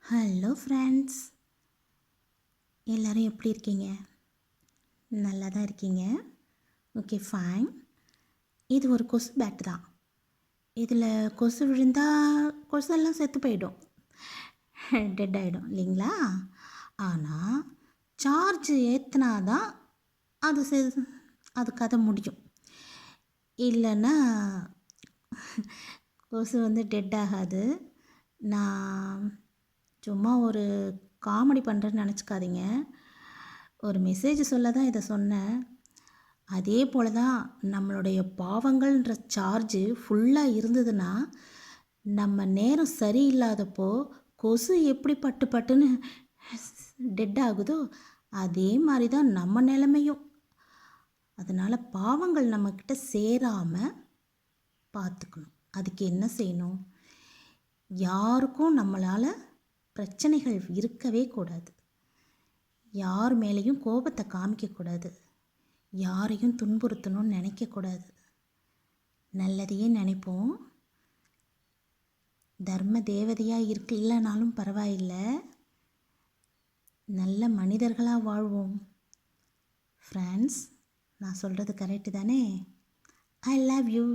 Hello friends, எல்லோரும் எப்படி இருக்கீங்க? நல்லா தான் இருக்கீங்க. Okay, fine. இது ஒரு கொசு பேட் தான். இதில் கொசு விழுந்தால் கொசெல்லாம் செத்து போயிடும், டெட் ஆகிடும் இல்லைங்களா? ஆனால் சார்ஜ் ஏற்றினா தான் அது அது கதை முடியும். இல்லைன்னா கொசு டெட் ஆகாது. நான் சும்மா ஒரு காமெடி பண்ணுறேன்னு நினச்சிக்காதீங்க. ஒரு மெசேஜ் சொல்ல தான் இதை சொன்னேன். அதே போல் தான் நம்மளுடைய பாவங்கள்ன்ற சார்ஜு ஃபுல்லாக இருந்ததுன்னா, நம்ம நேரம் சரியில்லாதப்போ கொசு எப்படி பட்டு பட்டுன்னு டெட் ஆகுதோ அதே மாதிரி தான் நம்ம நிலைமையும். அதனால் பாவங்கள் நம்மக்கிட்ட சேராமல் பார்த்துக்கணும். அதுக்கு என்ன செய்யணும்? யாருக்கும் நம்மளால் பிரச்சனைகள் இருக்கவே கூடாது. யார் மேலேயும் கோபத்தை காமிக்கக்கூடாது. யாரையும் துன்புறுத்தணும்னு நினைக்கக்கூடாது. நல்லதையே நினைப்போம். தர்ம தேவதையாக இல்லைனாலும் பரவாயில்லை, நல்ல மனிதர்களாக வாழ்வோம். ஃப்ரெண்ட்ஸ், நான் சொல்கிறது கரெக்டு தானே? I love you.